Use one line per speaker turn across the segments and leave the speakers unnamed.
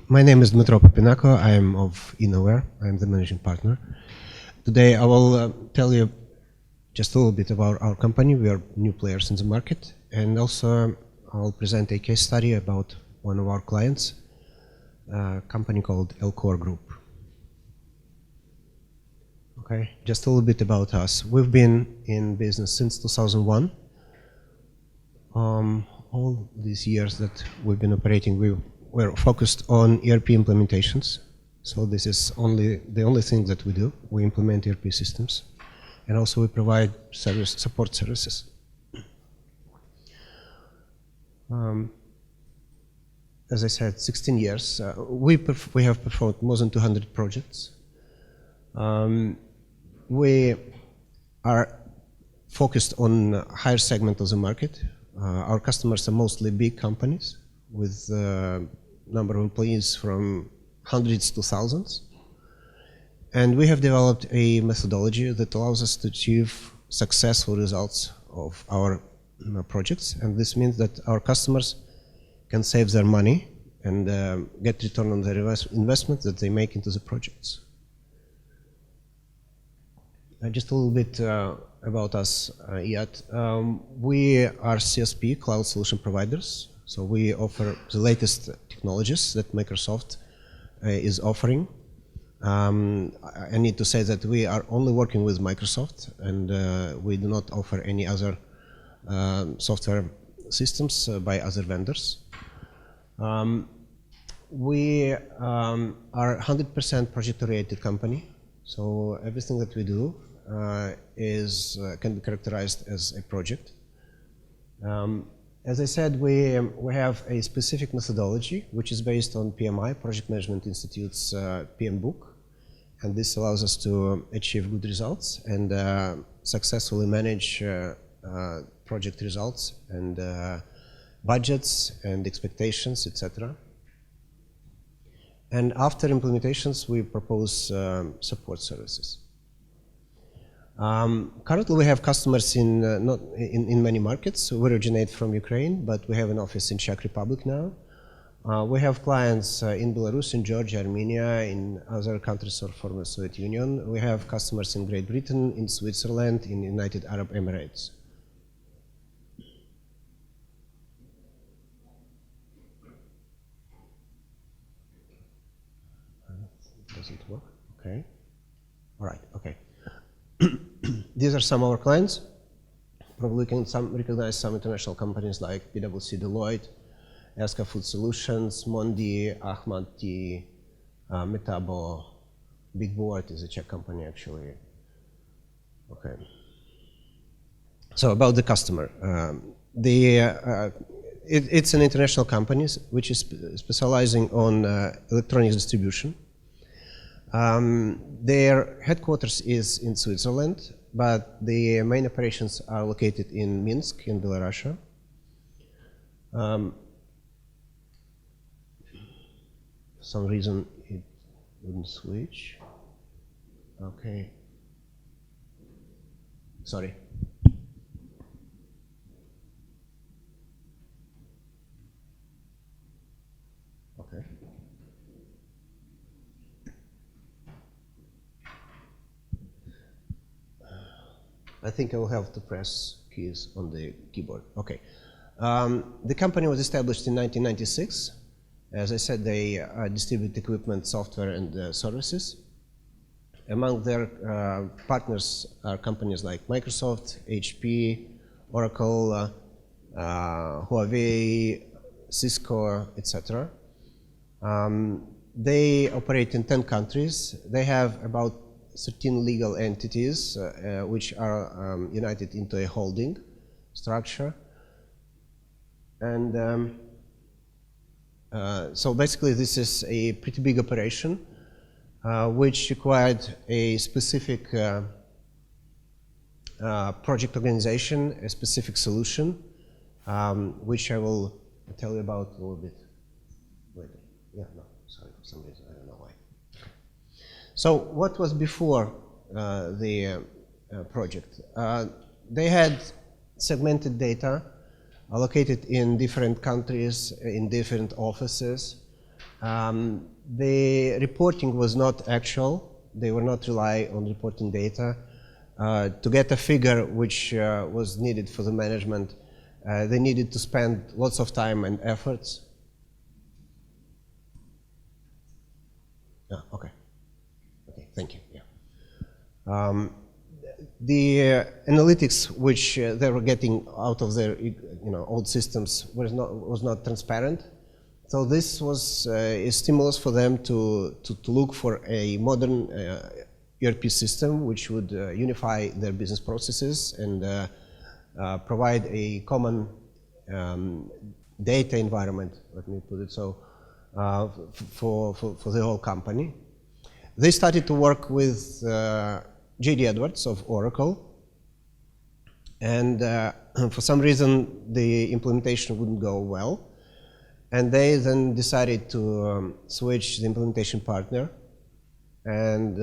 My name is Dmytro Popinako. I am of Innoware. I am the managing partner. Today I will tell you just a little bit about our company. We are new players in the market, and also I'll present a case study about one of our clients, a company called Elcore Group. Okay, just a little bit about us. We've been in business since 2001. All these years that we've been operating, we're focused on ERP implementations. So this is the only thing that we do. We implement ERP systems, and also we provide support services. As I said, 16 years. We have performed more than 200 projects. We are focused on a higher segment of the market. Our customers are mostly big companies with a number of employees from hundreds to thousands. And we have developed a methodology that allows us to achieve successful results of our projects. And this means that our customers can save their money and get return on their investment that they make into the projects. Just a little bit about us yet. We are CSP, Cloud Solution Providers. So we offer the latest technologies that Microsoft is offering. I need to say that we are only working with Microsoft, and we do not offer any other software systems by other vendors. We are 100% project-oriented company. So everything that we do can be characterized as a project. As I said, we have a specific methodology which is based on PMI, Project Management Institute's PM book, and this allows us to achieve good results and successfully manage project results and budgets and expectations, etc. And after implementations, we propose support services. Currently, we have customers in many markets. We originate from Ukraine, but we have an office in Czech Republic now. We have clients in Belarus, in Georgia, Armenia, in other countries of former Soviet Union. We have customers in Great Britain, in Switzerland, in United Arab Emirates. Does it work? Okay. All right. Okay. These are some of our clients. Probably you can recognize some international companies like PwC, Deloitte, Eska Food Solutions, Mondi, Ahmad Tea, Metabo, Big Board is a Czech company actually. Okay. So about the customer, it's an international company which is specializing on electronics distribution. Their headquarters is in Switzerland, but the main operations are located in Minsk, in Belarus. For some reason, it wouldn't switch. Okay. Sorry. Okay. I think I will have to press keys on the keyboard. Okay. The company was established in 1996. As I said, they distribute equipment, software, and services. Among their partners are companies like Microsoft, HP, Oracle, Huawei, Cisco, etc. They operate in 10 countries. They have about 13 legal entities which are united into a holding structure. And so basically this is a pretty big operation which required a specific project organization, a specific solution, which I will tell you about a little bit later. Yeah, no, sorry, for some reason, I don't know why. So what was before the project? They had segmented data allocated in different countries, in different offices. The reporting was not actual. They were not rely on reporting data. To get a figure which was needed for the management, they needed to spend lots of time and efforts. Okay, thank you. Yeah. The analytics which they were getting out of their old systems was not transparent. So this was a stimulus for them to look for a modern ERP system which would unify their business processes and provide a common data environment, let me put it so, for the whole company. They started to work with J.D. Edwards of Oracle, and for some reason the implementation wouldn't go well, and they then decided to switch the implementation partner and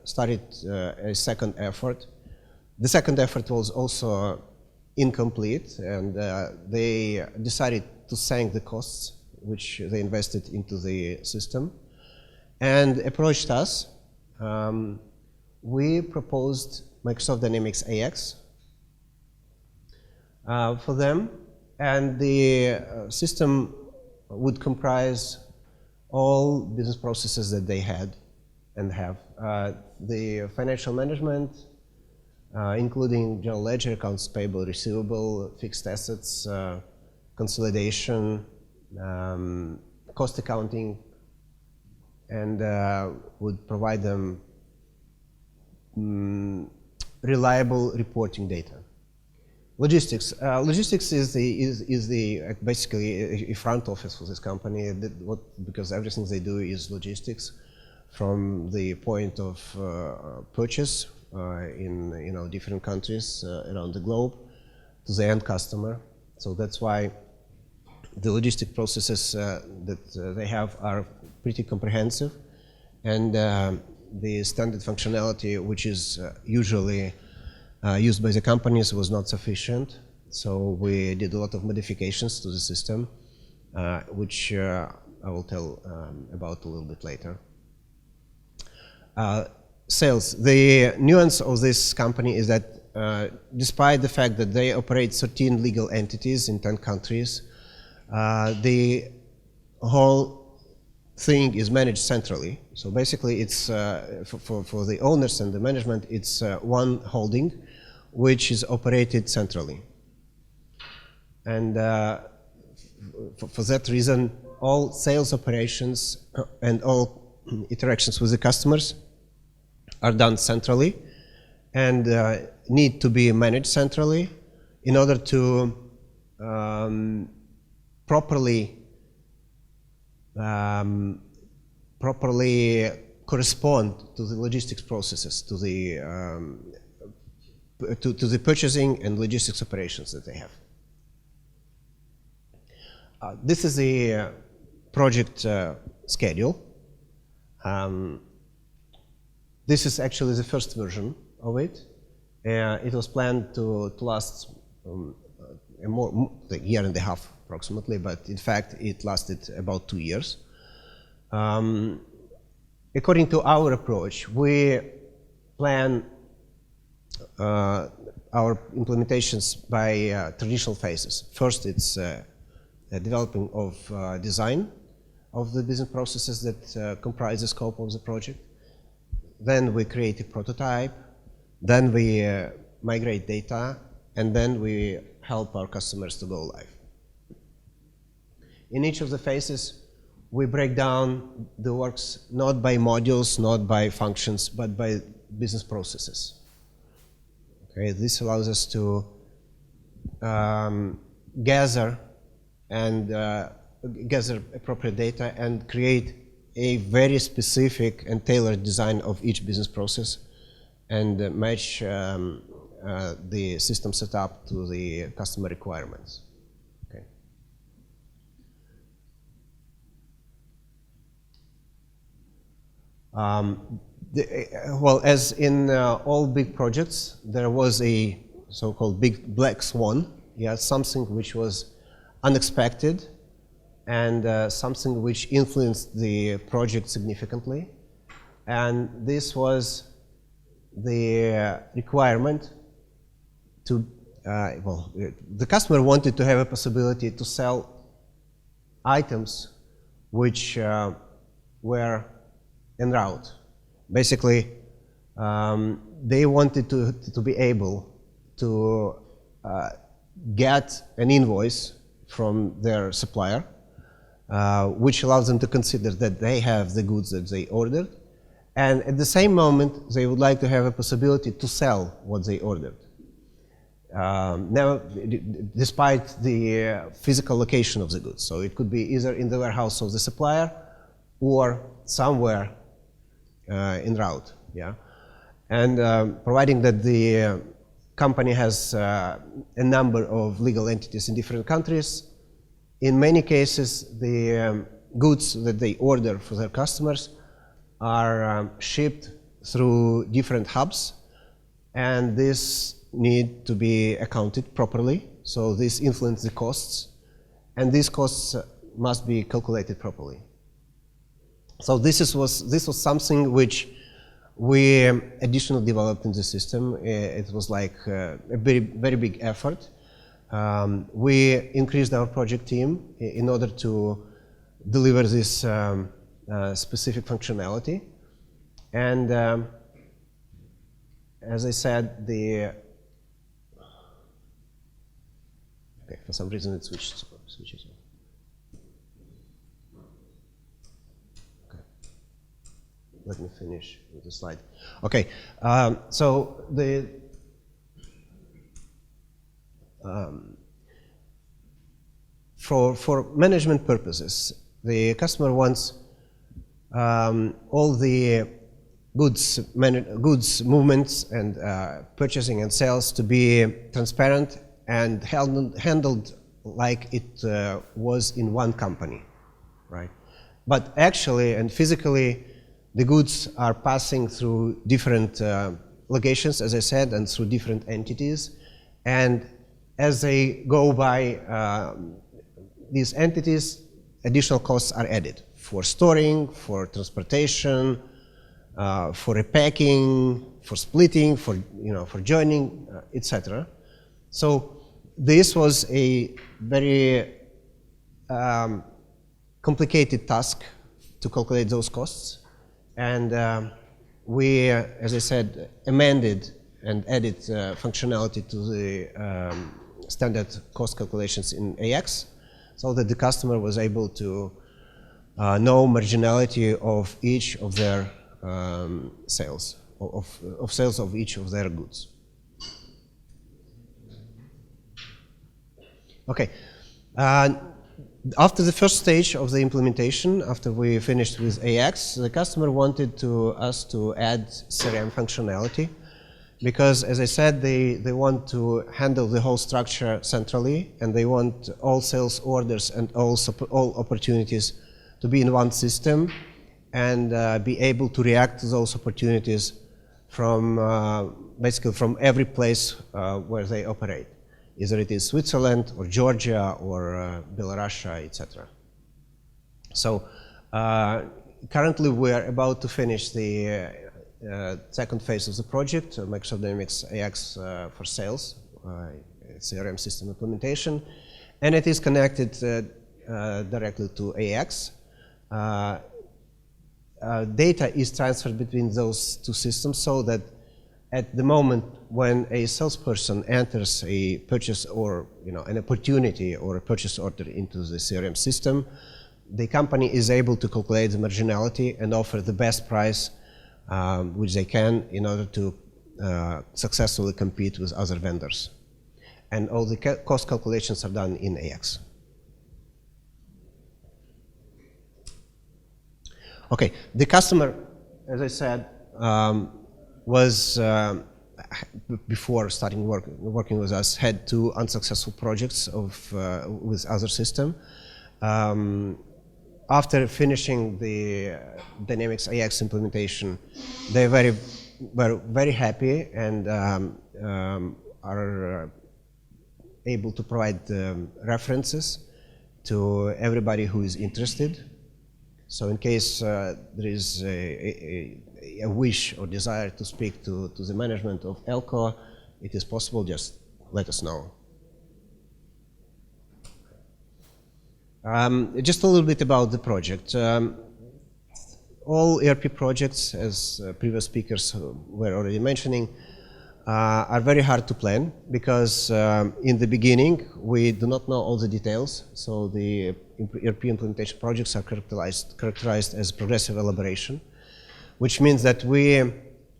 started a second effort. The second effort was also incomplete, and they decided to sink the costs which they invested into the system and approached us. We proposed Microsoft Dynamics AX for them, and the system would comprise all business processes that they had and have. The financial management, including general ledger, accounts payable, receivable, fixed assets, consolidation, cost accounting, and would provide them reliable reporting data. Logistics. Logistics is basically a front office for this company, because everything they do is logistics, from the point of purchase in different countries around the globe to the end customer. So that's why the logistic processes that they have are pretty comprehensive, and the standard functionality, which is usually used by the companies, was not sufficient. So we did a lot of modifications to the system, which I will tell about a little bit later. Sales. The nuance of this company is that despite the fact that they operate 13 legal entities in 10 countries, the whole thing is managed centrally. So basically it's, for the owners and the management, it's one holding which is operated centrally. And for that reason, all sales operations and all interactions with the customers are done centrally and need to be managed centrally in order to properly correspond to the logistics processes, to the purchasing and logistics operations that they have. This is the project schedule. This is actually the first version of it. It was planned to last a year and a half approximately, but in fact it lasted about 2 years. According to our approach, we plan our implementations by traditional phases. First, it's a developing of design of the business processes that comprise the scope of the project. Then we create a prototype, then we migrate data, and then we help our customers to go live. In each of the phases, we break down the works not by modules, not by functions, but by business processes. Okay, this allows us to gather appropriate data and create a very specific and tailored design of each business process and match the system setup to the customer requirements. Okay. Well, as in all big projects, there was a so-called big Black Swan, something which was unexpected and something which influenced the project significantly. And this was the requirement to, the customer wanted to have a possibility to sell items which were en route. Basically, they wanted to be able to get an invoice from their supplier, which allows them to consider that they have the goods that they ordered, and at the same moment they would like to have a possibility to sell what they ordered. Now, despite the physical location of the goods, so it could be either in the warehouse of the supplier or somewhere en route, yeah. And providing that the company has a number of legal entities in different countries, in many cases the goods that they order for their customers are shipped through different hubs, and this need to be accounted properly. So this influences the costs, and these costs must be calculated properly. So this was something which we additionally developed in the system. It was like a very big effort. We increased our project team in order to deliver this specific functionality. And as I said, okay, for some reason it switches off. Okay. Let me finish with the slide. Okay, so for management purposes, the customer wants all the goods movements and purchasing and sales to be transparent and handled like it was in one company, right? But actually and physically, the goods are passing through different locations, as I said, and through different entities. And as they go by these entities, additional costs are added for storing, for transportation, for repacking, for splitting, for joining, etc. So this was a very complicated task to calculate those costs, and we, as I said, amended and added functionality to the standard cost calculations in AX, so that the customer was able to know marginality of each of their sales, of sales of each of their goods. Okay, after the first stage of the implementation, after we finished with AX, the customer wanted us to add CRM functionality, because, as I said, they want to handle the whole structure centrally, and they want all sales orders and all opportunities to be in one system, and be able to react to those opportunities from basically from every place where they operate. Either it is Switzerland or Georgia or Belarus, etc. So currently we are about to finish the second phase of the project, Microsoft Dynamics AX for Sales, CRM system implementation, and it is connected directly to AX. Data is transferred between those two systems, so that at the moment when a salesperson enters a purchase or an opportunity or a purchase order into the CRM system, the company is able to calculate the marginality and offer the best price which they can in order to successfully compete with other vendors. And all the cost calculations are done in AX. Okay, the customer, as I said, was, before starting working with us, had 2 unsuccessful projects with other system. After finishing the Dynamics AX implementation, they were very happy and are able to provide references to everybody who is interested. So in case there is a wish or desire to speak to the management of Elcore, it is possible, just let us know. Just a little bit about the project. All ERP projects, as previous speakers were already mentioning, are very hard to plan because in the beginning we do not know all the details. So the ERP implementation projects are characterized as progressive elaboration, which means that we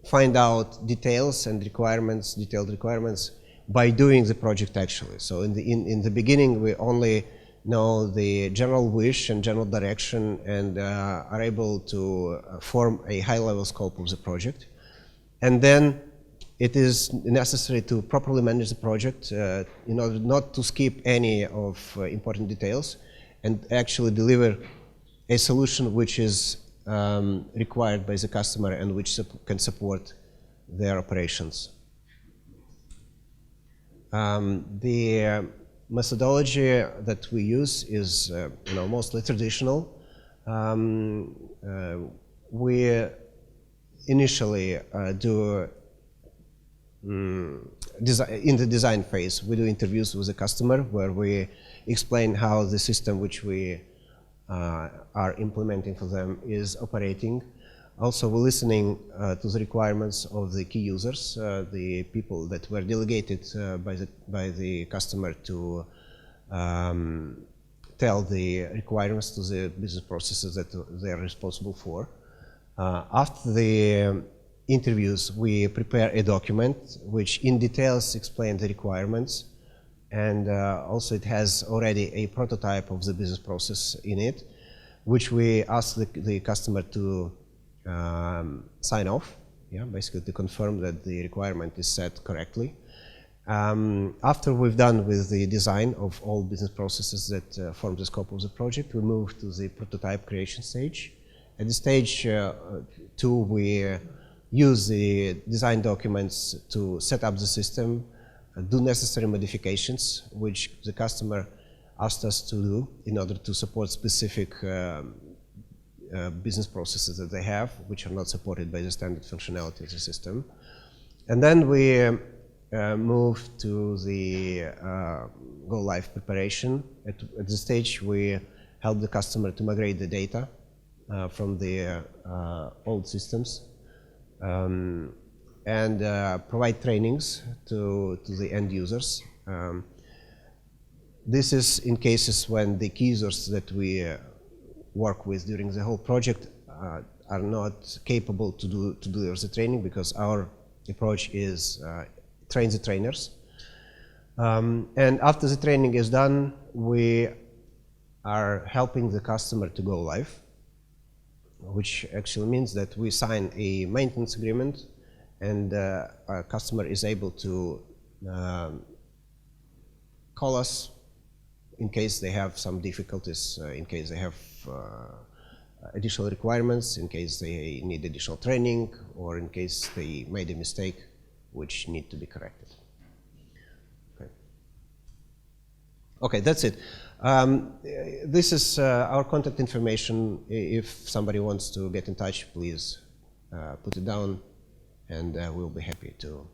find out details and requirements, detailed requirements, by doing the project actually. So in the beginning we only know the general wish and general direction and are able to form a high-level scope of the project. And then it is necessary to properly manage the project in order not to skip any of important details and actually deliver a solution which is required by the customer and which can support their operations. The methodology that we use is mostly traditional. We initially do in the design phase, we do interviews with the customer where we explain how the system which we are implementing for them is operating. Also, we're listening to the requirements of the key users, the people that were delegated by the customer to tell the requirements to the business processes that they are responsible for. After the interviews, we prepare a document which in details explains the requirements, and also it has already a prototype of the business process in it, which we ask the customer to sign off, basically to confirm that the requirement is set correctly. After we've done with the design of all business processes that form the scope of the project, we move to the prototype creation stage. At the stage 2, we use the design documents to set up the system, do necessary modifications, which the customer asked us to do in order to support specific business processes that they have, which are not supported by the standard functionality of the system. And then we move to the go-live preparation. At this stage, we help the customer to migrate the data from the old systems and provide trainings to the end users. This is in cases when the key users that we work with during the whole project are not capable to do the training, because our approach is train the trainers. And after the training is done, we are helping the customer to go live, which actually means that we sign a maintenance agreement, and our customer is able to call us in case they have some difficulties, in case they have additional requirements, in case they need additional training, or in case they made a mistake which need to be corrected. Okay, that's it. This is our contact information. If somebody wants to get in touch, please put it down, and we'll be happy to